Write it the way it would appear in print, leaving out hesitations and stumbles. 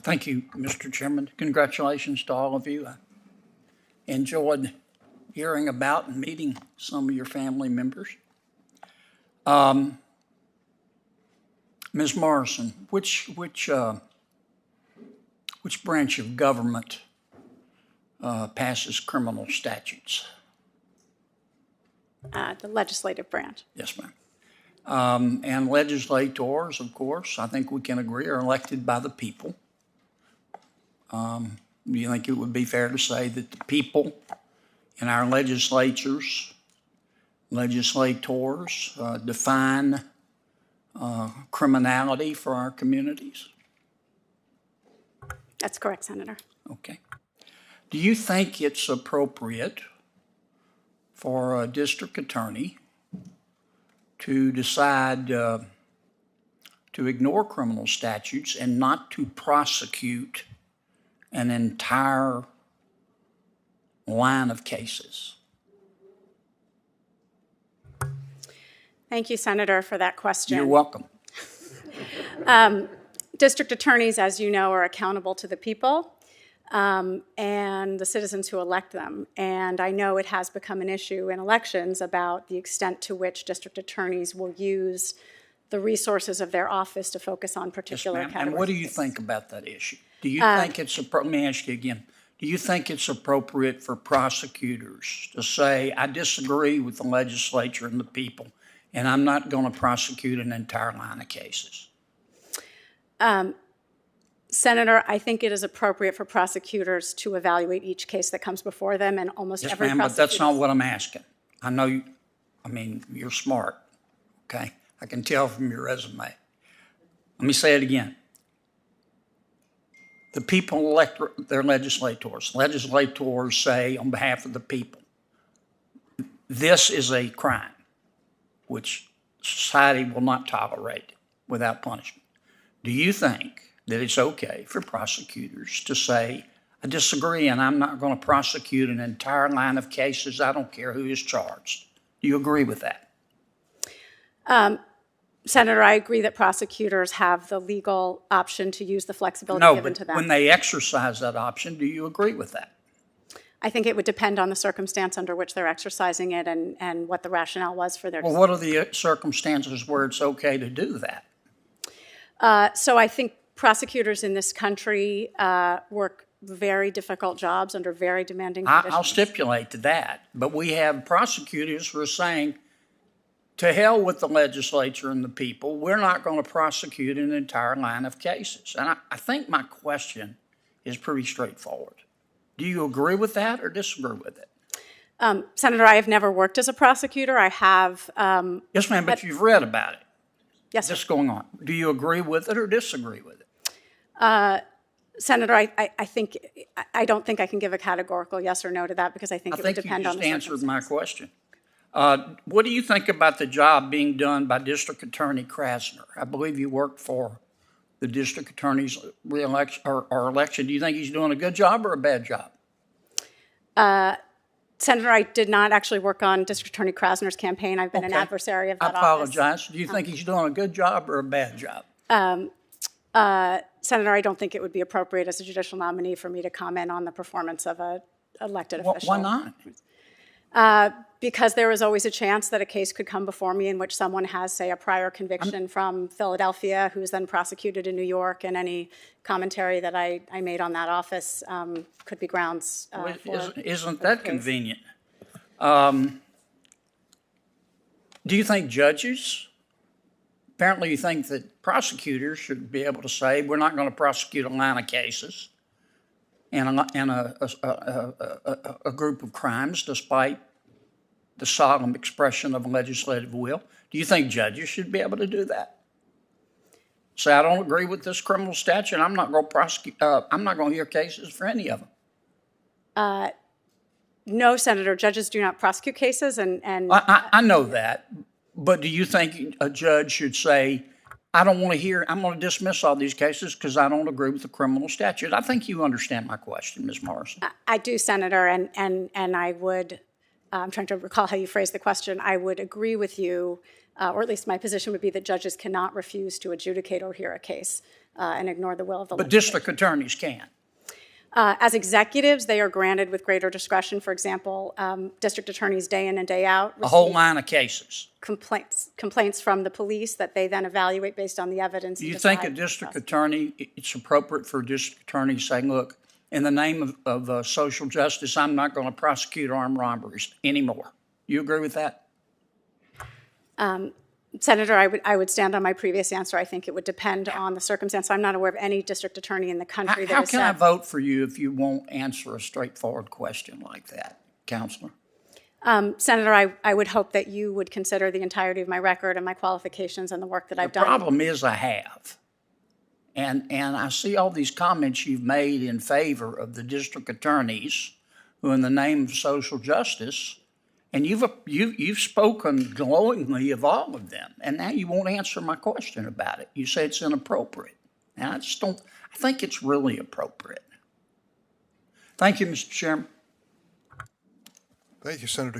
Thank you, Mr. Chairman. Congratulations to all of you. I enjoyed hearing about and meeting some of your family members. Ms. Morrison, which branch of government passes criminal statutes? The legislative branch. Yes, ma'am. And legislators, of course, I think we can agree, are elected by the people. Do you think it would be fair to say that the people in our legislators define criminality for our communities? That's correct, Senator. Okay. Do you think it's appropriate for a district attorney to decide to ignore criminal statutes and not to prosecute an entire line of cases? Thank you, Senator, for that question. You're welcome. District attorneys, as you know, are accountable to the people and the citizens who elect them. And I know it has become an issue in elections about the extent to which district attorneys will use the resources of their office to focus on particular categories. And what do you think about that issue? Do you think it's, let me ask you again, do you think it's appropriate for prosecutors to say, I disagree with the legislature and the people, and I'm not going to prosecute an entire line of cases? Senator, I think it is appropriate for prosecutors to evaluate each case that comes before them, and almost every prosecutor. But that's not what I'm asking. I know you, you're smart, okay? I can tell from your resume. Let me say it again. The people elect their legislators. Legislators say on behalf of the people, this is a crime which society will not tolerate without punishment. Do you think that it's okay for prosecutors to say, I disagree and I'm not going to prosecute an entire line of cases, I don't care who is charged? Do you agree with that? Senator, I agree that prosecutors have the legal option to use the flexibility given to them. No, but when they exercise that option, do you agree with that? I think it would depend on the circumstance under which they're exercising it and what the rationale was for their decision. Well, what are the circumstances where it's okay to do that? So I think prosecutors in this country work very difficult jobs under very demanding conditions. I'll stipulate to that, but we have prosecutors who are saying, to hell with the legislature and the people, we're not going to prosecute an entire line of cases. And I think my question is pretty straightforward. Do you agree with that or disagree with it? Senator, I have never worked as a prosecutor. I have. Yes, ma'am, but you've read about it. Yes, sir. What's going on? Do you agree with it or disagree with it? Senator, I don't think I can give a categorical yes or no to that because I think it would depend on the circumstances. You just answered my question. What do you think about the job being done by District Attorney Krasner? I believe you worked for the District Attorney's re-election or election. Do you think he's doing a good job or a bad job? Senator, I did not actually work on District Attorney Krasner's campaign. I've been an adversary of that office. I apologize. Do you think he's doing a good job or a bad job? Senator, I don't think it would be appropriate as a judicial nominee for me to comment on the performance of an elected official. Why not? Because there is always a chance that a case could come before me in which someone has, say, a prior conviction from Philadelphia who's then prosecuted in New York, and any commentary that I made on that office could be grounds for Isn't that convenient? Do you think judges, apparently you think that prosecutors should be able to say, we're not going to prosecute a line of cases and a group of crimes despite the solemn expression of a legislative will? Do you think judges should be able to do that? Say, I don't agree with this criminal statute, I'm not going to prosecute, I'm not going to hear cases for any of them. No, Senator, judges do not prosecute cases. I know that, but do you think a judge should say, I don't want to hear, I'm going to dismiss all these cases because I don't agree with the criminal statute? I think you understand my question, Ms. Morrison. I do, Senator, and I would, I'm trying to recall how you phrased the question. I would agree with you or at least my position would be that judges cannot refuse to adjudicate or hear a case and ignore the will of the But legislature. district attorneys can. As executives, they are granted with greater discretion. For example, district attorneys day in and day out A whole receive line of cases. complaints from the police that they then evaluate based on the evidence. Do you and think a decide district trust. attorney, it's appropriate for a district attorney saying, look, in the name of social justice, I'm not going to prosecute armed robberies anymore? You agree with that? Senator, I would stand on my previous answer. I think it would depend on the circumstance. I'm not aware of any district attorney in the country that How has can I said. vote for you if you won't answer a straightforward question like that, Counselor? Senator, I would hope that you would consider the entirety of my record and my qualifications and the work that I've The done. problem is I have. And I see all these comments you've made in favor of the district attorneys who, in the name of social justice, and you've spoken glowingly of all of them, and now you won't answer my question about it. You say it's inappropriate. And I think it's really appropriate. Thank you, Mr. Chairman. Thank you, Senator